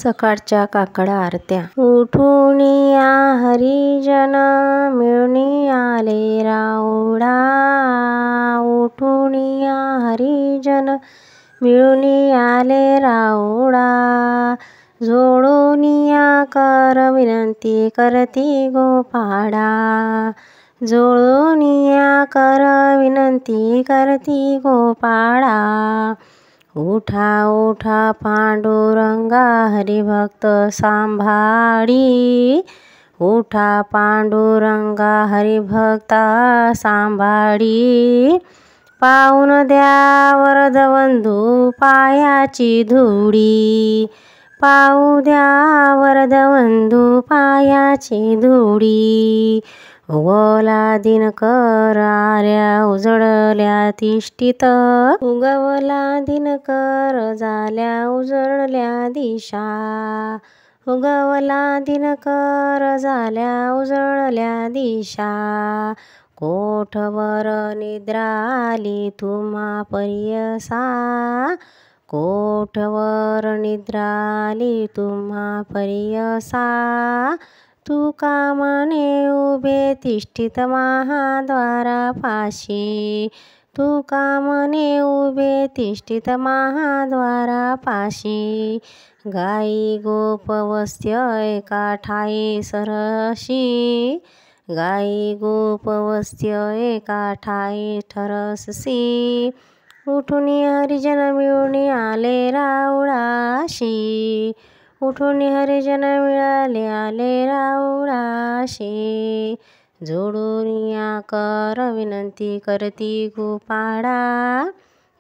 सकाळच्या काकडा आरत्या. उठुनिया हरिजन मिळूनी आले राऊळा. उठुनिया हरिजन मिळूनी आले राऊळा. जोडूनिया कर विनंती करती गोपाळा. जोडूनिया कर विनंती करती गोपाळा. उठा उठा पांडुरंगा हरिभक्त सांभाळी. उठा पांडुरंगा हरिभक्ता सांभाळी. पाहून द्या वरदवंधू पायाची धुडी. पाहू द्या वरदवंधू पायाची धुडी. उगवला दिनकर आल्या उजळल्या तिष्ठीत. उगवला दिनकर झाल्या उजळल्या दिशा. उगवला दिनकर झाल्या उजळल्या दिशा. कोठवर निद्रा आली तुम्हा परियसा. कोठवर निद्रा आली तुम्हा परियसा. तुका म्हणे उभे तिष्ठित महाद्वारापाशी. तुका म्हणे उभे तिष्ठित महाद्वारापाशी. गाई गोपवस्त्य एका ठाई सरसी. गाई गोपवस्त्य एका ठाई ठरससी. उठुनी हरिजन मिळूनी आले राऊळाशी. उठुनी हरिजन मिळाले आले राऊळाशी. जोडूनिया कर विनंती करती गोपाळा.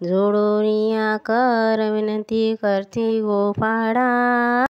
जोडूनिया कर विनंती करती गोपाळा.